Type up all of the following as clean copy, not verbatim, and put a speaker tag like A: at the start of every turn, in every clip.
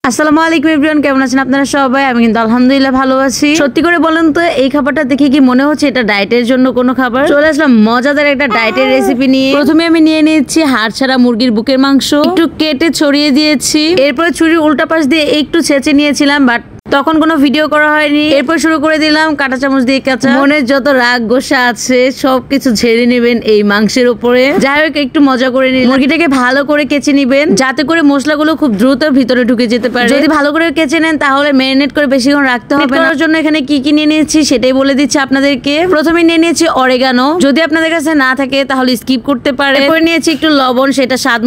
A: আসসালামু আলাইকুম এভরিওয়ান, কেমন আছেন আপনারা সবাই? আমি কিন্তু আলহামদুলিল্লাহ ভালো আছি। সত্যি করে বলেন তো, এই খাবারটা দেখে কি মনে হচ্ছে এটা ডায়েটের জন্য কোনো খাবার? চলে আসলাম মজাদার একটা ডায়েটের রেসিপি নিয়ে। প্রথমে আমি নিয়ে নিয়েছি হাড় ছাড়া মুরগির বুকের মাংস, একটু কেটে ছড়িয়ে দিয়েছি। এরপরে ছুরির উল্টা পাশ দিয়ে একটু ছেঁচে নিয়েছিলাম, বাট তখন কোনো ভিডিও করা হয়নি। এরপর শুরু করে দিলাম কাঁটা চামচ দিয়ে কাঁচা। মনের যত রাগ গোসা আছে সবকিছু ঝেড়ে নেবেন এই মাংসের উপরে। যাই হোক, একটু মজা করে নিন। মুরগিটাকে ভালো করে কেচে নিবেন, যাতে করে মশলাগুলো খুব দ্রুত ভিতরে ঢুকে যেতে পারে। যদি ভালো করে কেচে নেন তাহলে ম্যারিনেট করে বেশিক্ষণ রাখতে হবে। করার জন্য এখানে কি কি নিয়ে নিয়েছি সেটাই বলে দিচ্ছি আপনাদেরকে। প্রথমে নিয়ে নিয়েছি অরেগানো, যদি আপনাদের কাছে না থাকে তাহলে স্কিপ করতে পারে। এরপর নিয়েছি একটু লবণ, সেটা স্বাদ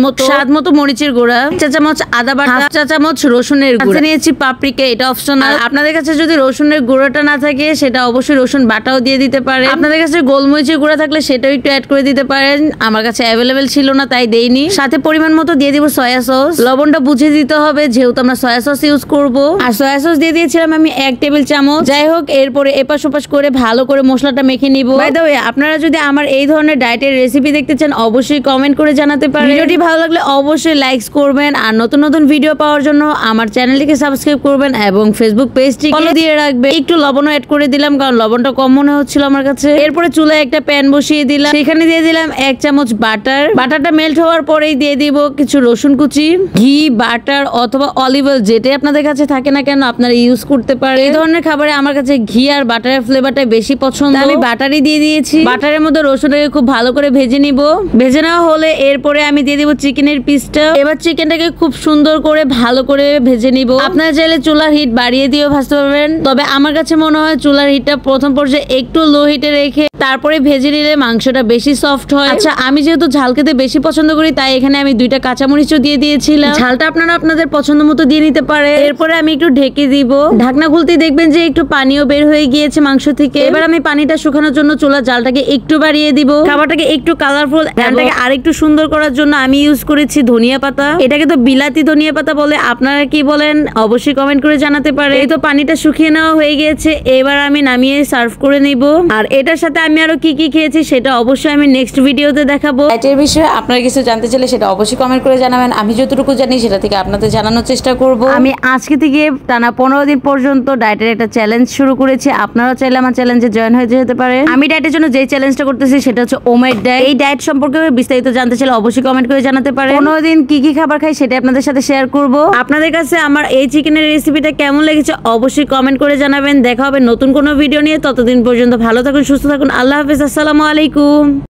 A: মতো মরিচের গুঁড়া, চা চামচ আদা বাটা, চা চামচ রসুনের গুঁড়া, নিয়েছি পাপরিকা, এটা অপশনাল। আপনাদের কাছে যদি রসুনের গুঁড়োটা না থাকে সেটা অবশ্যই রসুন বাটাও দিয়ে দিতে পারে। আপনাদের কাছে গোলমরিচের গুঁড়া থাকলে সেটাও একটু অ্যাড করে দিতে পারেন। আমার কাছে অ্যাভেলেবেল ছিল না তাই দেইনি। সাথে পরিমাণ মতো দিয়ে দিব সয়া সস। লবণটা বুঝে দিতে হবে যেহেতু আমরা সয়া সস ইউজ করব। আর সয়া সস দিয়ে দিয়েছিলাম আমি 1 টেবিল চামচ। যাই হোক, এরপরে এপাশ ওপাশ করে ভালো করে মশলাটা মেখে নিব। বাই দ্য ওয়ে, আপনারা যদি আমার এই ধরনের ডায়েটের রেসিপি দেখতে চান অবশ্যই কমেন্ট করে জানাতে পারেন। ভিডিওটি ভালো লাগলে অবশ্যই লাইকস করবেন, আর নতুন নতুন ভিডিও পাওয়ার জন্য আমার চ্যানেলটিকে সাবস্ক্রাইব করবেন এবং ফেসবুক পেজটি ফলো দিয়ে রাখবেন। একটু লবণও অ্যাড করে দিলাম কারণ লবণটা কম মনে হচ্ছিল আমার কাছে। এরপরে চুলায় একটা প্যান বসিয়ে দিলাম, সেখানে দিয়ে দিলাম 1 চামচ বাটার। বাটারটা মেল্ট হওয়ার পরেই দিয়ে দিব কিছু রসুন কুচি, ঘি, বাটার অথবা অলিভ অয়েল, যেটাই আপনাদের কাছে থাকে না কেন আপনারা ইউজ করতে পারেন। এই ধরনের খাবারে আমার কাছে ঘি আর বাটারের ফ্লেভারটা বেশি পছন্দ। আমি বাটারই দিয়ে দিয়েছি। বাটারের মধ্যে রসুনটাকে খুব ভালো করে ভেজে নিব। ভেজে নেওয়া হলে এরপরে আমি দিয়ে দিব চিকেনের পিসটা। এবার চিকেনটাকে খুব সুন্দর করে ভালো করে ভেজে নিব। আপনারা চাইলে চুলার হিট বাড়িয়ে দিয়েও ভাজতে পারবেন, তবে আমার কাছে মনে হয় চুলার হিটটা প্রথম পর্যায়ে একটু লো হিটে রেখে তারপরে ভেজে নিলে মাংসটা বেশি সফট হয়। আচ্ছা, আমি যেহেতু ঝাল খেতে বেশি পছন্দ করি তাই এখানে আমি 2টা কাঁচামরিচও দিয়ে দিয়েছিলাম। ঝালটা আপনারা আপনাদের পছন্দ মতো দিয়ে নিতে পারে। এরপরে আমি একটু ঢেকে দিব। ঢাকনা খুলতে দেখবেন যে একটু পানিও বের হয়ে গিয়েছে মাংস থেকে। এবার আমি পানিটা শুকানোর জন্য চুলার জালটাকে একটু বাড়িয়ে দিব। খাবারটাকে একটু কালারফুল, রান্নাটাকে আরেকটু সুন্দর করার জন্য আমি ইউজ করেছি ধনিয়া পাতা। এটাকে তো বিলাতি ধনিয়া পাতা বলে, আপনারা কি বলেন অবশ্যই কমেন্ট করে জানাতে পারে। এই তো পানিটা শুকিয়ে নেওয়া হয়ে গিয়েছে, এবার আমি নামিয়ে সার্ভ করে নিব। আর এটার সাথে আমি আরো কি কি খেয়েছি সেটা অবশ্যই আমি নেক্সট ভিডিওতে দেখাবো। ডায়েটের বিষয়ে আপনারা কিছু জানতে চাইলে সেটা অবশ্যই কমেন্ট করে জানাবেন। আমি যতটুকু জানি সেটা থেকে আপনাদের জানানোর চেষ্টা করব। আমি আজকে থেকে টানা 15 দিন পর্যন্ত ডায়েটের একটা চ্যালেঞ্জ শুরু করেছি। আপনারাও চাইলে আমার চ্যালেঞ্জে জয়েন হয়ে যেতে পারেন। আমি ডায়েটের জন্য যে চ্যালেঞ্জটা করতেছি সেটা হচ্ছে ওমেড ডায়েট। এই ডায়েট সম্পর্কে বিস্তারিত জানতে চাইলে অবশ্যই কমেন্ট করে জানাতে পারেন। 15 দিন কি কি খাবার খাই সেটা আপনাদের সাথে শেয়ার করব। আপনাদের কাছে আমার এই চিকেনের রেসিপিটা কেমন লেগেছে অবশ্যই কমেন্ট করে জানাবেন। দেখা হবে নতুন কোনো ভিডিও নিয়ে। ততদিন পর্যন্ত ভালো থাকুন, সুস্থ থাকুন। আল্লাহ হাফেজ, আসসালামু আলাইকুম।